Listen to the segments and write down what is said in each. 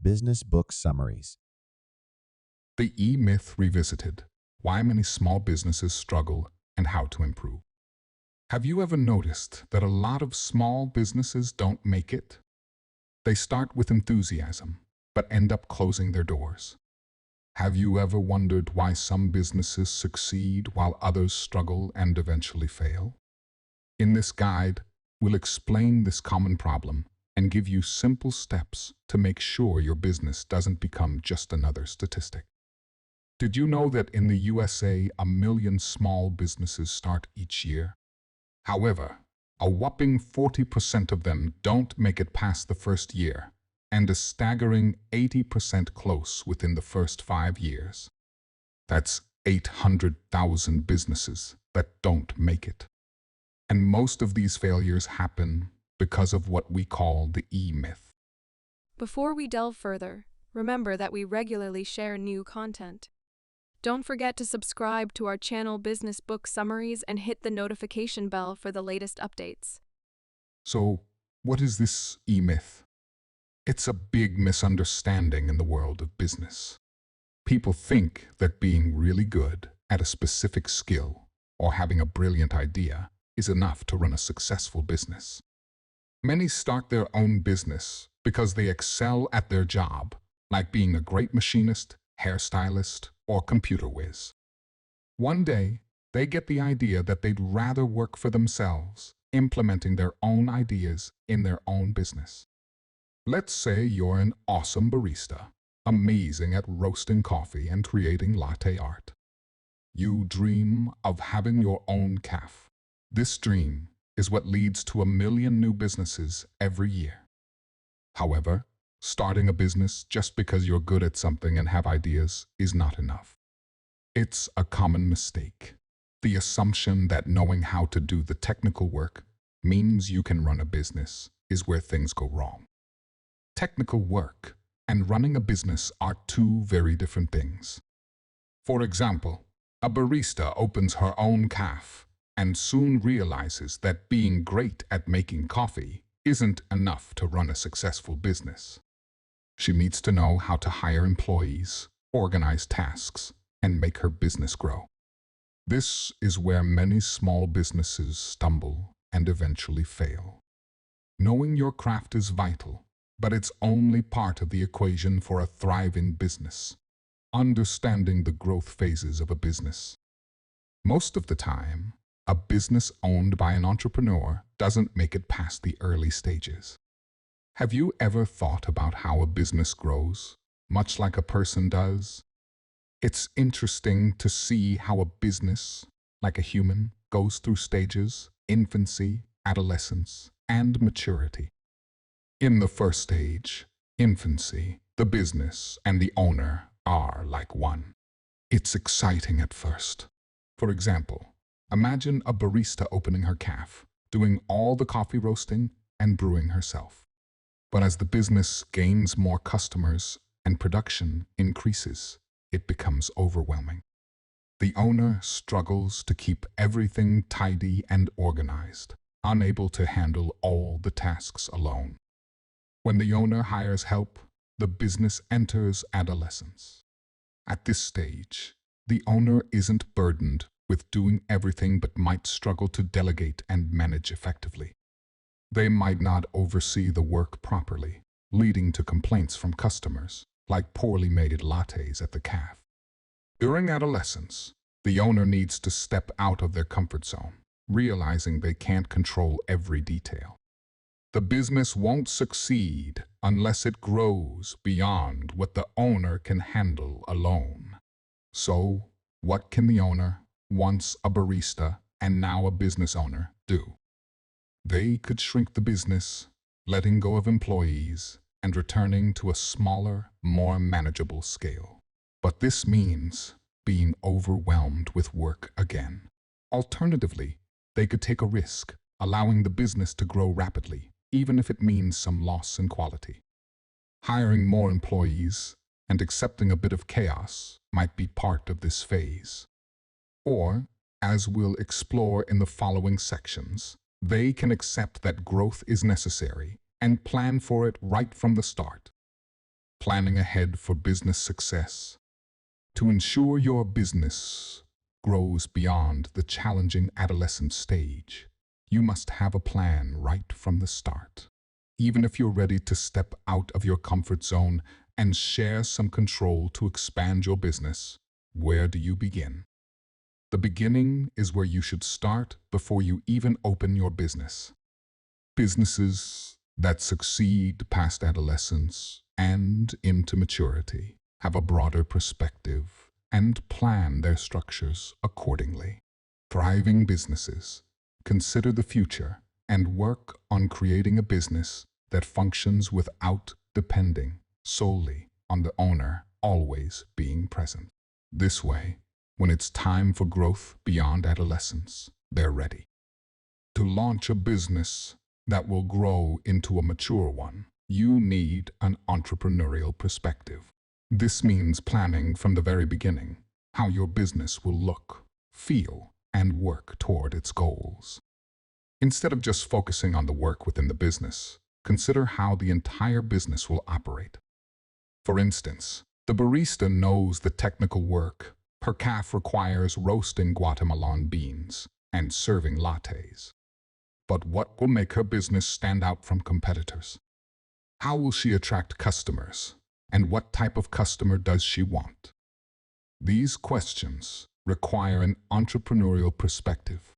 Business Book Summaries. The E-Myth Revisited: Why Many Small Businesses Struggle and How to Improve. Have you ever noticed that a lot of small businesses don't make it? They start with enthusiasm, but end up closing their doors. Have you ever wondered why some businesses succeed while others struggle and eventually fail? In this guide, we'll explain this common problem and give you simple steps to make sure your business doesn't become just another statistic. Did you know that in the USA, 1 million small businesses start each year? However, a whopping 40% of them don't make it past the first year, and a staggering 80% close within the first 5 years. That's 800,000 businesses that don't make it. And most of these failures happen because of what we call the E-myth. Before we delve further, remember that we regularly share new content. Don't forget to subscribe to our channel Business Book Summaries and hit the notification bell for the latest updates. So, what is this E-myth? It's a big misunderstanding in the world of business. People think that being really good at a specific skill or having a brilliant idea is enough to run a successful business. Many start their own business because they excel at their job, like being a great machinist, hairstylist, or computer whiz. One day, they get the idea that they'd rather work for themselves, implementing their own ideas in their own business. Let's say you're an awesome barista, amazing at roasting coffee and creating latte art. You dream of having your own cafe. This dream is what leads to 1 million new businesses every year. However, starting a business just because you're good at something and have ideas is not enough. It's a common mistake. The assumption that knowing how to do the technical work means you can run a business is where things go wrong. Technical work and running a business are two very different things. For example, a barista opens her own cafe and soon realizes that being great at making coffee isn't enough to run a successful business. She needs to know how to hire employees, organize tasks, and make her business grow. This is where many small businesses stumble and eventually fail. Knowing your craft is vital, but it's only part of the equation for a thriving business. Understanding the growth phases of a business. Most of the time, a business owned by an entrepreneur doesn't make it past the early stages. Have you ever thought about how a business grows, much like a person does? It's interesting to see how a business, like a human, goes through stages: infancy, adolescence, and maturity. In the first stage, infancy, the business and the owner are like one. It's exciting at first. For example, imagine a barista opening her cafe, doing all the coffee roasting and brewing herself. But as the business gains more customers and production increases, it becomes overwhelming. The owner struggles to keep everything tidy and organized, unable to handle all the tasks alone. When the owner hires help, the business enters adolescence. At this stage, the owner isn't burdened with doing everything but might struggle to delegate and manage effectively. They might not oversee the work properly, leading to complaints from customers, like poorly made lattes at the cafe. During adolescence, the owner needs to step out of their comfort zone, realizing they can't control every detail. The business won't succeed unless it grows beyond what the owner can handle alone. So, what can the owner, once a barista and now a business owner, do? They could shrink the business, letting go of employees, and returning to a smaller, more manageable scale. But this means being overwhelmed with work again. Alternatively, they could take a risk, allowing the business to grow rapidly, even if it means some loss in quality. Hiring more employees and accepting a bit of chaos might be part of this phase. Or, as we'll explore in the following sections, they can accept that growth is necessary and plan for it right from the start. planning ahead for business success. To ensure your business grows beyond the challenging adolescent stage, you must have a plan right from the start. Even if you're ready to step out of your comfort zone and share some control to expand your business, where do you begin? The beginning is where you should start before you even open your business. Businesses that succeed past adolescence and into maturity have a broader perspective and plan their structures accordingly. Thriving businesses consider the future and work on creating a business that functions without depending solely on the owner always being present. This way, when it's time for growth beyond adolescence, they're ready. To launch a business that will grow into a mature one, you need an entrepreneurial perspective. This means planning from the very beginning how your business will look, feel, and work toward its goals. Instead of just focusing on the work within the business, consider how the entire business will operate. For instance, the barista knows the technical work. Her cafe requires roasting Guatemalan beans and serving lattes. But what will make her business stand out from competitors? How will she attract customers? And what type of customer does she want? These questions require an entrepreneurial perspective.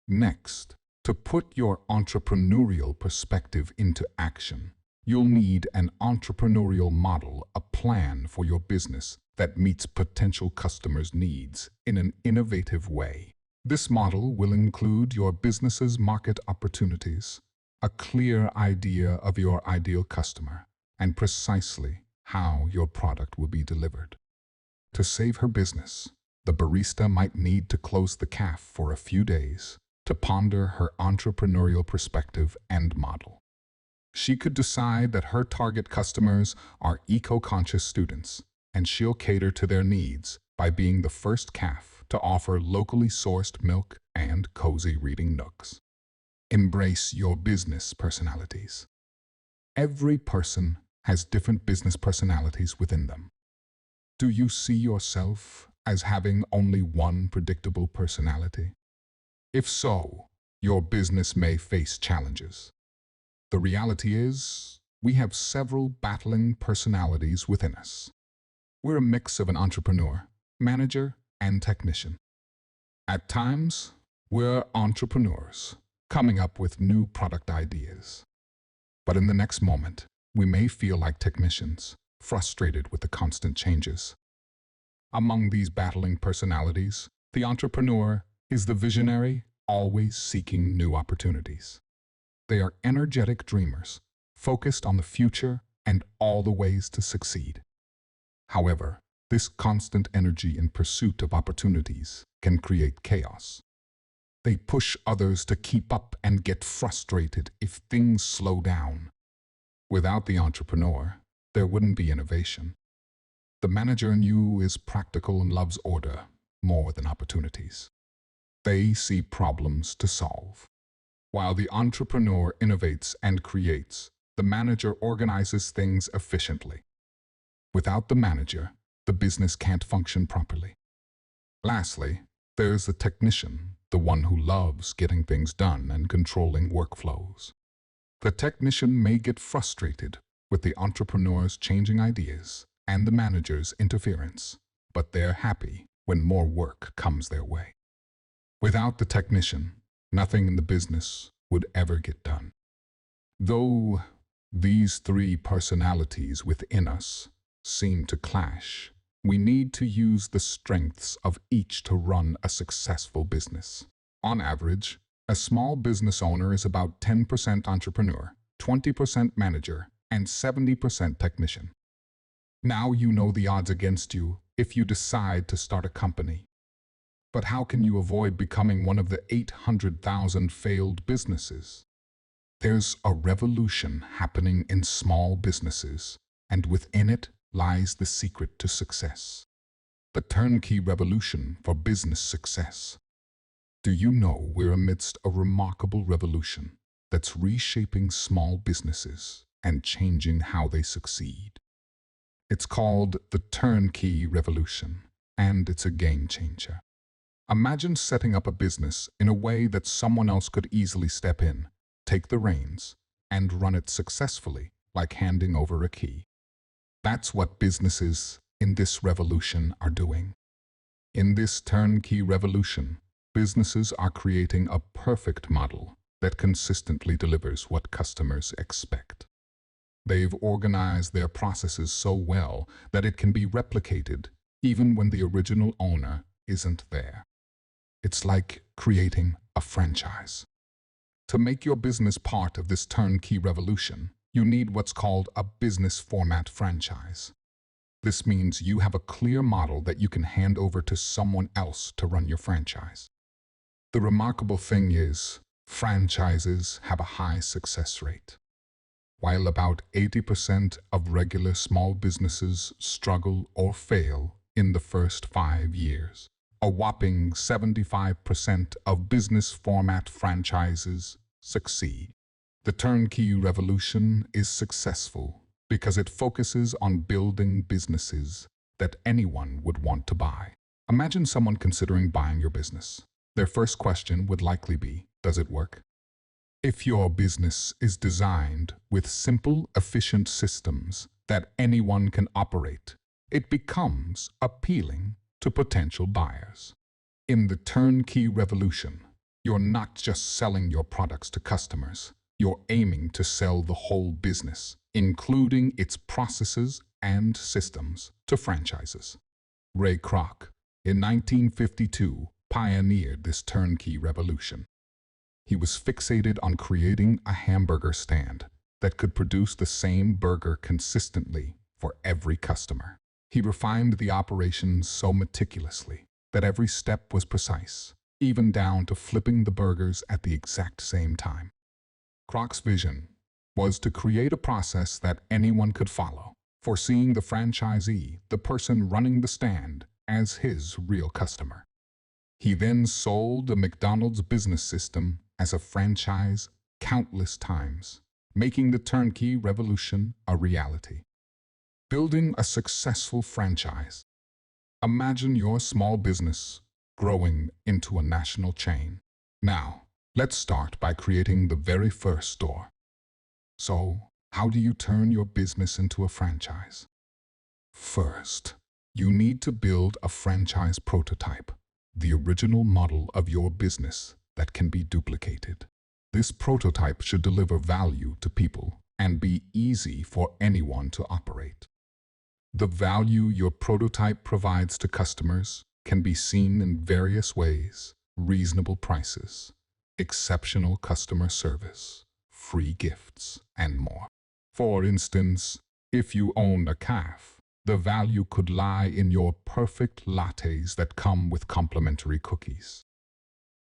Next, to put your entrepreneurial perspective into action, you'll need an entrepreneurial model, a plan for your business that meets potential customers' needs in an innovative way. This model will include your business's market opportunities, a clear idea of your ideal customer, and precisely how your product will be delivered. To save her business, the barista might need to close the cafe for a few days to ponder her entrepreneurial perspective and model. She could decide that her target customers are eco-conscious students, and she'll cater to their needs by being the first cafe to offer locally sourced milk and cozy reading nooks. Embrace your business personalities. Every person has different business personalities within them. Do you see yourself as having only one predictable personality? If so, your business may face challenges. The reality is, we have several battling personalities within us. We're a mix of an entrepreneur, manager, and technician. At times, we're entrepreneurs, coming up with new product ideas. But in the next moment, we may feel like technicians, frustrated with the constant changes. Among these battling personalities, the entrepreneur is the visionary, always seeking new opportunities. They are energetic dreamers, focused on the future and all the ways to succeed. However, this constant energy in pursuit of opportunities can create chaos. They push others to keep up and get frustrated if things slow down. Without the entrepreneur, there wouldn't be innovation. The manager in you is practical and loves order more than opportunities. They see problems to solve. While the entrepreneur innovates and creates, the manager organizes things efficiently. Without the manager, the business can't function properly. Lastly, there's the technician, the one who loves getting things done and controlling workflows. The technician may get frustrated with the entrepreneur's changing ideas and the manager's interference, but they're happy when more work comes their way. Without the technician, nothing in the business would ever get done. Though these three personalities within us seem to clash, we need to use the strengths of each to run a successful business. On average, a small business owner is about 10% entrepreneur, 20% manager, and 70% technician. Now you know the odds against you if you decide to start a company. But how can you avoid becoming one of the 800,000 failed businesses? There's a revolution happening in small businesses, and within it lies the secret to success. The turnkey revolution for business success. Do you know we're amidst a remarkable revolution that's reshaping small businesses and changing how they succeed? It's called the turnkey revolution, and it's a game changer. Imagine setting up a business in a way that someone else could easily step in, take the reins, and run it successfully, like handing over a key. That's what businesses in this revolution are doing. In this turnkey revolution, businesses are creating a perfect model that consistently delivers what customers expect. They've organized their processes so well that it can be replicated even when the original owner isn't there. It's like creating a franchise. To make your business part of this turnkey revolution, you need what's called a business format franchise. This means you have a clear model that you can hand over to someone else to run your franchise. The remarkable thing is, franchises have a high success rate. While about 80% of regular small businesses struggle or fail in the first 5 years, a whopping 75% of business format franchises succeed. The turnkey revolution is successful because it focuses on building businesses that anyone would want to buy. Imagine someone considering buying your business. Their first question would likely be, does it work? If your business is designed with simple, efficient systems that anyone can operate, it becomes appealing to potential buyers. In the turnkey revolution, you're not just selling your products to customers, you're aiming to sell the whole business, including its processes and systems, to franchises. Ray Kroc, in 1952, pioneered this turnkey revolution. He was fixated on creating a hamburger stand that could produce the same burger consistently for every customer. He refined the operations so meticulously that every step was precise, even down to flipping the burgers at the exact same time. Kroc's vision was to create a process that anyone could follow, foreseeing the franchisee, the person running the stand, as his real customer. He then sold the McDonald's business system as a franchise countless times, making the turnkey revolution a reality. Building a successful franchise. Imagine your small business growing into a national chain. Now, let's start by creating the very first store. So, how do you turn your business into a franchise? First, you need to build a franchise prototype, the original model of your business that can be duplicated. This prototype should deliver value to people and be easy for anyone to operate. The value your prototype provides to customers can be seen in various ways: reasonable prices, exceptional customer service, free gifts, and more. For instance, if you own a cafe, the value could lie in your perfect lattes that come with complimentary cookies.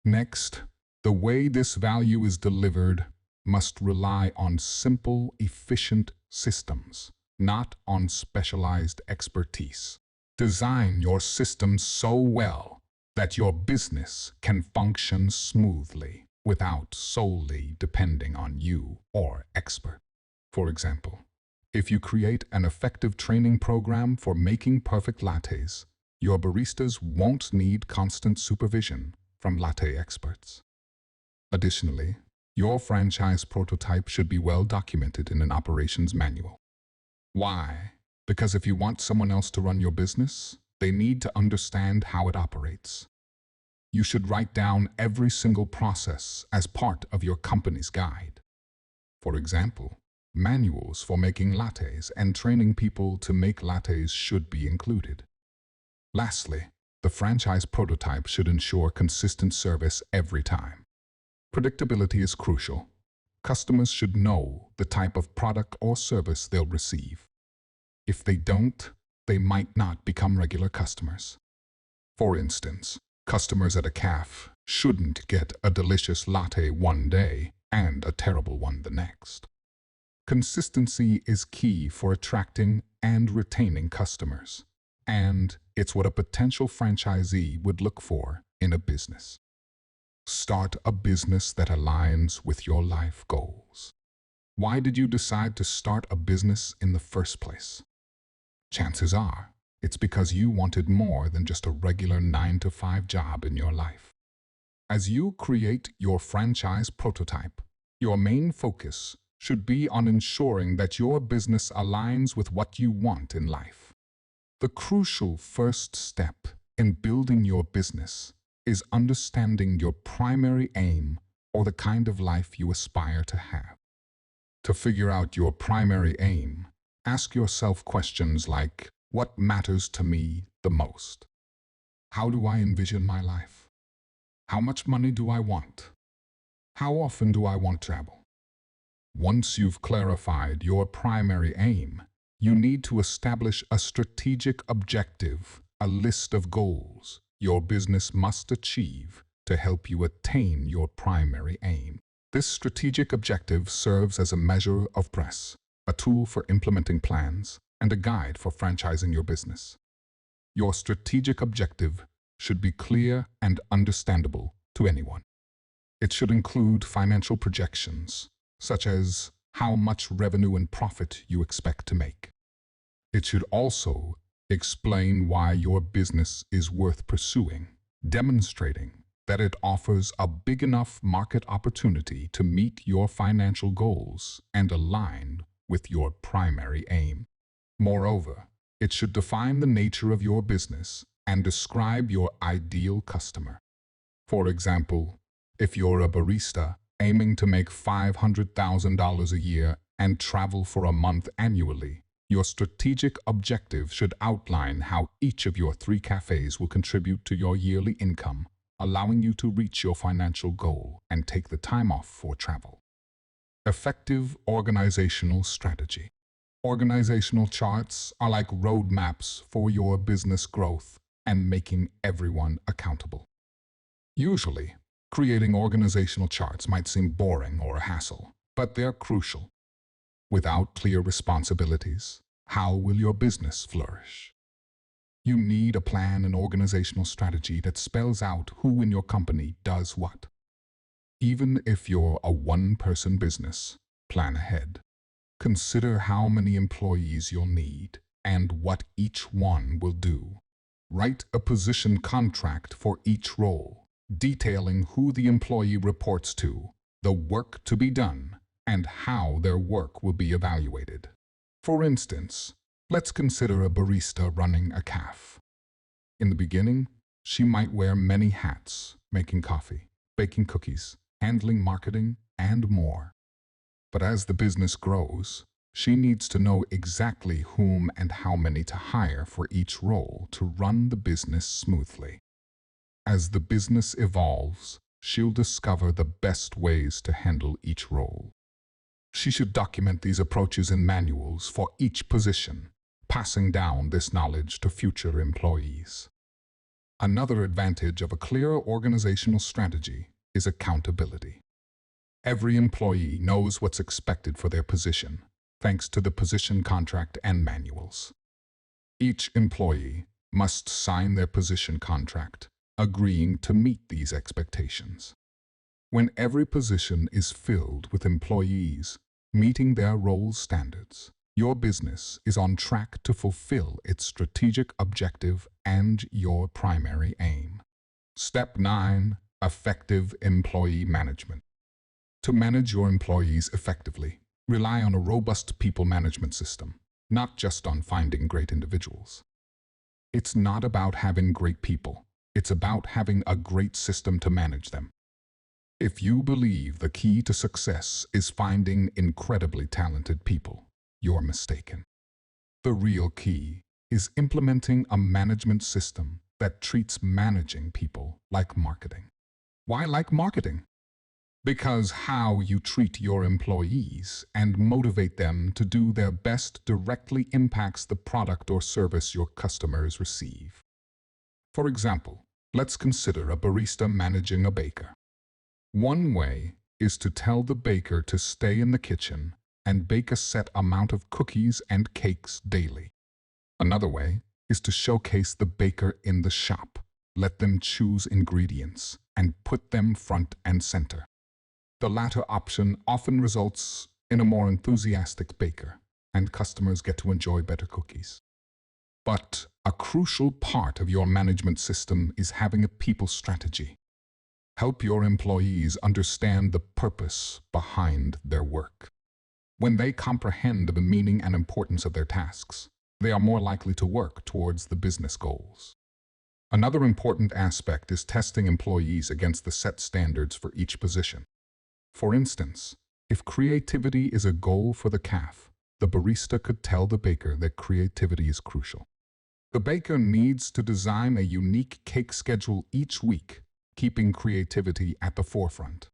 Next, the way this value is delivered must rely on simple, efficient systems, not on specialized expertise. Design your systems so well that your business can function smoothly without solely depending on you or expert. For example, if you create an effective training program for making perfect lattes, your baristas won't need constant supervision from latte experts. Additionally, your franchise prototype should be well documented in an operations manual. Why? Because if you want someone else to run your business, they need to understand how it operates. You should write down every single process as part of your company's guide. For example, manuals for making lattes and training people to make lattes should be included. Lastly, the franchise prototype should ensure consistent service every time. Predictability is crucial. Customers should know the type of product or service they'll receive. If they don't, they might not become regular customers. For instance, customers at a cafe shouldn't get a delicious latte one day and a terrible one the next. Consistency is key for attracting and retaining customers, and it's what a potential franchisee would look for in a business. Start a business that aligns with your life goals. Why did you decide to start a business in the first place? chances are it's because you wanted more than just a regular 9-to-5 job in your life. As you create your franchise prototype, your main focus should be on ensuring that your business aligns with what you want in life. The crucial first step in building your business is understanding your primary aim or the kind of life you aspire to have. To figure out your primary aim, ask yourself questions like, what matters to me the most? How do I envision my life? How much money do I want? How often do I want to travel? Once you've clarified your primary aim, you need to establish a strategic objective, a list of goals your business must achieve to help you attain your primary aim. This strategic objective serves as a measure of progress, a tool for implementing plans, and a guide for franchising your business. Your strategic objective should be clear and understandable to anyone. It should include financial projections, such as how much revenue and profit you expect to make. It should also explain why your business is worth pursuing, demonstrating that it offers a big enough market opportunity to meet your financial goals and align with your primary aim. Moreover, it should define the nature of your business and describe your ideal customer. For example, if you're a barista aiming to make $500,000 a year and travel for a month annually, your strategic objective should outline how each of your 3 cafes will contribute to your yearly income, allowing you to reach your financial goal and take the time off for travel. Effective organizational strategy. Organizational charts are like roadmaps for your business growth and making everyone accountable. Usually, creating organizational charts might seem boring or a hassle, but they're crucial. Without clear responsibilities, how will your business flourish? You need a plan and organizational strategy that spells out who in your company does what. Even if you're a one-person business, plan ahead. Consider how many employees you'll need and what each one will do. Write a position contract for each role, detailing who the employee reports to, the work to be done, and how their work will be evaluated. For instance, let's consider a barista running a cafe. In the beginning, she might wear many hats, making coffee, baking cookies, handling marketing, and more. But as the business grows, she needs to know exactly whom and how many to hire for each role to run the business smoothly. As the business evolves, she'll discover the best ways to handle each role. She should document these approaches in manuals for each position, passing down this knowledge to future employees. Another advantage of a clear organizational strategy is accountability. Every employee knows what's expected for their position, thanks to the position contract and manuals. Each employee must sign their position contract, agreeing to meet these expectations. When every position is filled with employees meeting their role standards, your business is on track to fulfill its strategic objective and your primary aim. Step 9. Effective employee management. To manage your employees effectively, rely on a robust people management system, not just on finding great individuals. It's not about having great people. It's about having a great system to manage them. If you believe the key to success is finding incredibly talented people, you're mistaken. The real key is implementing a management system that treats managing people like marketing. Why like marketing? Because how you treat your employees and motivate them to do their best directly impacts the product or service your customers receive. For example, let's consider a barista managing a baker. One way is to tell the baker to stay in the kitchen and bake a set amount of cookies and cakes daily. Another way is to showcase the baker in the shop, let them choose ingredients, and put them front and center. The latter option often results in a more enthusiastic baker, and customers get to enjoy better cookies. But a crucial part of your management system is having a people strategy. Help your employees understand the purpose behind their work. When they comprehend the meaning and importance of their tasks, they are more likely to work towards the business goals. Another important aspect is testing employees against the set standards for each position. For instance, if creativity is a goal for the cafe, the barista could tell the baker that creativity is crucial. The baker needs to design a unique cake schedule each week, keeping creativity at the forefront.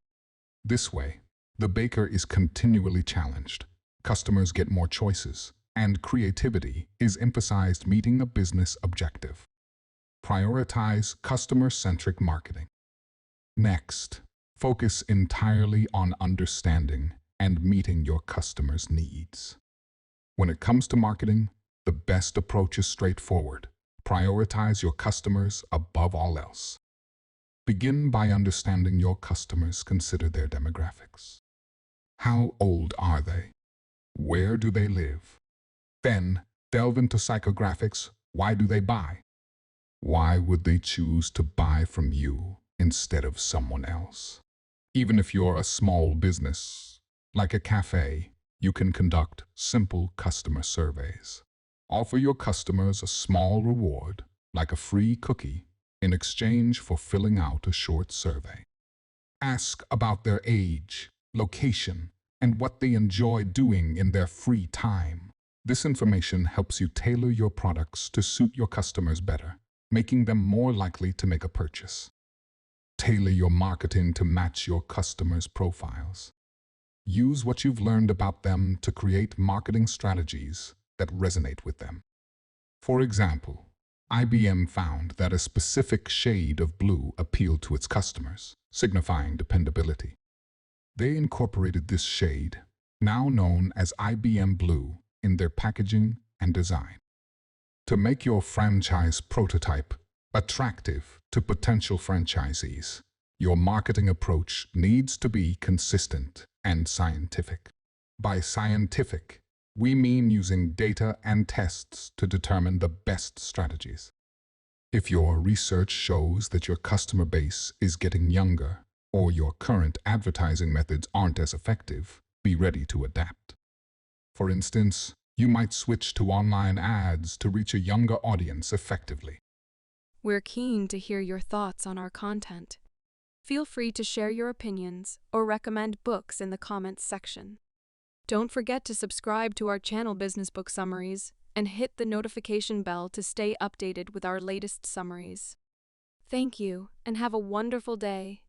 This way, the baker is continually challenged, customers get more choices, and creativity is emphasized, meeting a business objective. Prioritize customer-centric marketing. Next, focus entirely on understanding and meeting your customers' needs. When it comes to marketing, the best approach is straightforward. Prioritize your customers above all else. Begin by understanding your customers. Consider their demographics. How old are they? Where do they live? Then, delve into psychographics. Why do they buy? Why would they choose to buy from you instead of someone else? Even if you're a small business, like a cafe, you can conduct simple customer surveys. Offer your customers a small reward, like a free cookie, in exchange for filling out a short survey. Ask about their age, location, and what they enjoy doing in their free time. This information helps you tailor your products to suit your customers better, making them more likely to make a purchase. Tailor your marketing to match your customers' profiles. Use what you've learned about them to create marketing strategies that resonate with them. For example, IBM found that a specific shade of blue appealed to its customers, signifying dependability. They incorporated this shade, now known as IBM Blue, in their packaging and design. To make your franchise prototype attractive to potential franchisees, your marketing approach needs to be consistent and scientific. By scientific, we mean using data and tests to determine the best strategies. If your research shows that your customer base is getting younger, or your current advertising methods aren't as effective, be ready to adapt. For instance, you might switch to online ads to reach a younger audience effectively. We're keen to hear your thoughts on our content. Feel free to share your opinions or recommend books in the comments section. Don't forget to subscribe to our channel Business Book Summaries and hit the notification bell to stay updated with our latest summaries. Thank you and have a wonderful day.